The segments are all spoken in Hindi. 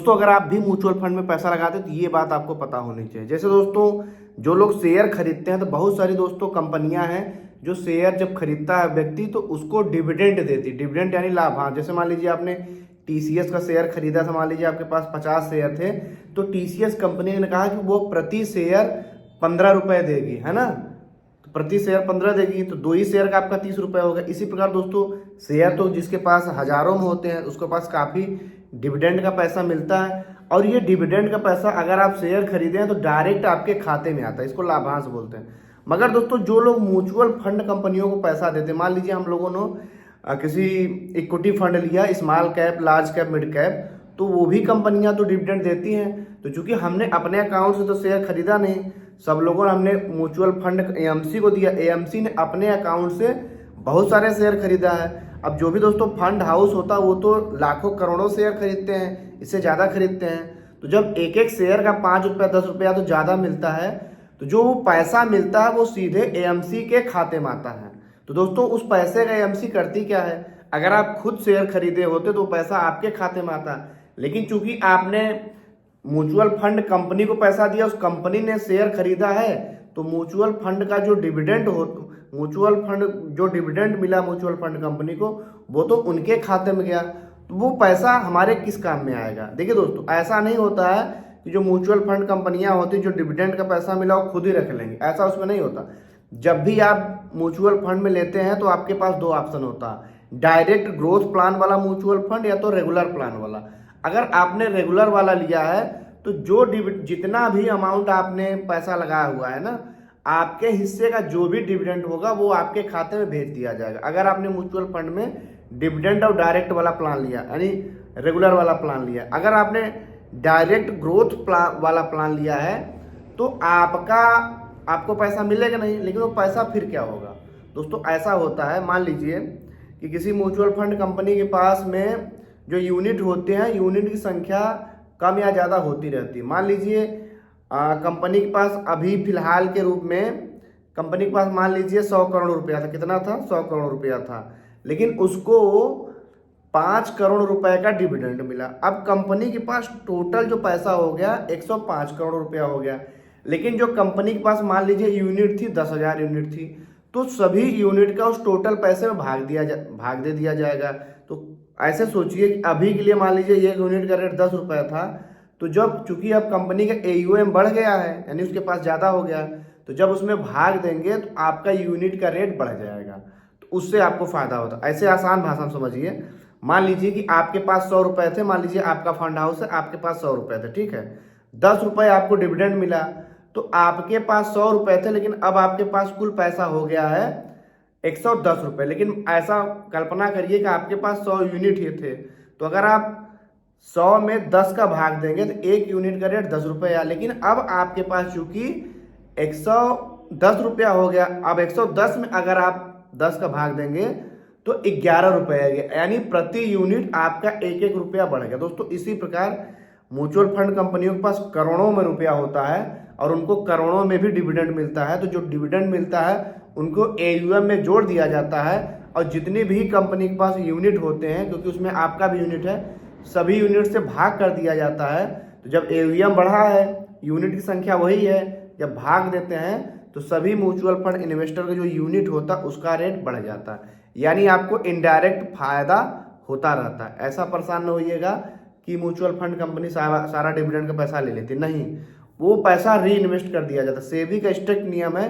दोस्तों अगर आप भी म्यूचुअल फंड में पैसा लगाते हैं तो ये बात आपको पता होनी चाहिए। जैसे दोस्तों जो लोग शेयर खरीदते हैं तो बहुत सारी दोस्तों कंपनियां हैं जो शेयर जब खरीदता है व्यक्ति तो उसको डिविडेंड देती है। डिविडेंड यानी लाभ। हाँ, जैसे मान लीजिए आपने टीसीएस का शेयर खरीदा था, मान लीजिए आपके पास 50 शेयर थे तो टीसीएस कंपनी ने कहा कि वो प्रति शेयर 15 रुपए देगी, है ना। तो प्रति शेयर 15 देगी तो 2 ही शेयर का आपका 30 रुपए होगा। इसी प्रकार दोस्तों शेयर तो जिसके पास हजारों में होते हैं उसके पास काफी डिविडेंड का पैसा मिलता है। और ये डिविडेंड का पैसा अगर आप शेयर खरीदे हैं तो डायरेक्ट आपके खाते में आता है, इसको लाभांश बोलते हैं। मगर दोस्तों जो लोग म्यूचुअल फंड कंपनियों को पैसा देते हैं, मान लीजिए हम लोगों ने किसी इक्विटी फंड लिया, small cap, large cap, mid cap, तो वो भी कंपनियां तो डिविडेंड देती हैं। तो चूंकि हमने अपने अकाउंट से तो शेयर खरीदा नहीं, सब लोगों ने हमने म्यूचुअल फंड एएमसी को दिया, एएमसी ने अपने अकाउंट से बहुत सारे शेयर खरीदा है। अब जो भी दोस्तों फंड हाउस होता है वो तो लाखों करोड़ों शेयर खरीदते हैं, इससे ज़्यादा खरीदते हैं। तो जब एक एक शेयर का 5 रुपया 10 रुपया तो ज़्यादा मिलता है, तो जो वो पैसा मिलता है वो सीधे एएमसी के खाते में आता है। तो दोस्तों उस पैसे का एएमसी करती क्या है, अगर आप खुद शेयर खरीदे होते तो पैसा आपके खाते में आता, लेकिन चूंकि आपने म्यूचुअल फंड कंपनी को पैसा दिया, उस कंपनी ने शेयर खरीदा है, तो म्यूचुअल फंड का जो डिविडेंड हो, म्यूचुअल फंड जो डिविडेंड मिला म्यूचुअल फंड कंपनी को वो तो उनके खाते में गया। तो वो पैसा हमारे किस काम में आएगा। देखिए दोस्तों ऐसा नहीं होता है कि जो म्यूचुअल फंड कंपनियां होती जो डिविडेंड का पैसा मिला वो खुद ही रख लेंगे, ऐसा उसमें नहीं होता। जब भी आप म्यूचुअल फंड में लेते हैं तो आपके पास 2 ऑप्शन होता है, डायरेक्ट ग्रोथ प्लान वाला म्यूचुअल फंड या तो रेगुलर प्लान वाला। अगर आपने रेगुलर वाला लिया है तो जो जितना भी अमाउंट आपने पैसा लगाया हुआ है ना, आपके हिस्से का जो भी डिविडेंड होगा वो आपके खाते में भेज दिया जाएगा। अगर आपने म्यूचुअल फंड में डिविडेंड और डायरेक्ट वाला प्लान लिया यानी रेगुलर वाला प्लान लिया, अगर आपने डायरेक्ट ग्रोथ प्लान वाला प्लान लिया है तो आपको पैसा मिलेगा नहीं, लेकिन वो पैसा फिर क्या होगा दोस्तों, ऐसा होता है। मान लीजिए कि किसी म्यूचुअल फंड कंपनी के पास में जो यूनिट होते हैं, यूनिट की संख्या कम या ज़्यादा होती रहती है। मान लीजिए कंपनी के पास अभी फिलहाल के रूप में कंपनी के पास मान लीजिए 100 करोड़ रुपया था। कितना था? 100 करोड़ रुपया था, लेकिन उसको 5 करोड़ रुपए का डिविडेंड मिला। अब कंपनी के पास टोटल जो पैसा हो गया 105 करोड़ रुपया हो गया, लेकिन जो कंपनी के पास मान लीजिए यूनिट थी 10,000 यूनिट थी, तो सभी यूनिट का उस टोटल पैसे में भाग दे दिया जाएगा। तो ऐसे सोचिए कि अभी के लिए मान लीजिए एक यूनिट का रेट 10 रुपया था, तो जब चूंकि अब कंपनी का एयूएम बढ़ गया है यानी उसके पास ज़्यादा हो गया, तो जब उसमें भाग देंगे तो आपका यूनिट का रेट बढ़ जाएगा, तो उससे आपको फायदा होता है। ऐसे आसान भाषा में समझिए, मान लीजिए कि आपके पास 100 रुपए थे, मान लीजिए आपका फंड हाउस है, आपके पास 100 रुपए थे, ठीक है, 10 रुपए आपको डिविडेंड मिला, तो आपके पास 100 रुपए थे, लेकिन अब आपके पास कुल पैसा हो गया है 110 रुपए। लेकिन ऐसा कल्पना करिए कि आपके पास 100 यूनिट ही थे, तो अगर आप 100 में 10 का भाग देंगे तो एक यूनिट का रेट 10 रुपया, लेकिन अब आपके पास चूंकि 110 रुपया हो गया, अब 110 में अगर आप 10 का भाग देंगे तो 11 रुपये आ गया, यानी प्रति यूनिट आपका 1-1 रुपया बढ़ गया। दोस्तों इसी प्रकार म्यूचुअल फंड कंपनियों के पास करोड़ों में रुपया होता है और उनको करोड़ों में भी डिविडेंड मिलता है। तो जो डिविडेंड मिलता है उनको एयूएम में जोड़ दिया जाता है, और जितनी भी कंपनी के पास यूनिट होते हैं, क्योंकि उसमें आपका भी यूनिट है, सभी यूनिट से भाग कर दिया जाता है। तो जब एयूएम बढ़ा है, यूनिट की संख्या वही है, जब भाग देते हैं तो सभी म्यूचुअल फंड इन्वेस्टर का जो यूनिट होता है उसका रेट बढ़ जाता है, यानी आपको इनडायरेक्ट फायदा होता रहता है। ऐसा परेशान न होइएगा कि म्यूचुअल फंड कंपनी सारा डिविडेंड का पैसा ले लेती, नहीं, वो पैसा री इन्वेस्ट कर दिया जाता है। सेबी का स्ट्रिक्ट नियम है,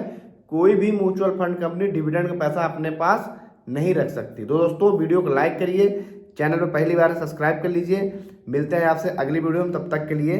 कोई भी म्यूचुअल फंड कंपनी डिविडेंड का पैसा अपने पास नहीं रख सकती। तो दोस्तों वीडियो को लाइक करिए, चैनल पर पहली बार सब्सक्राइब कर लीजिए। मिलते हैं आपसे अगली वीडियो में, तब तक के लिए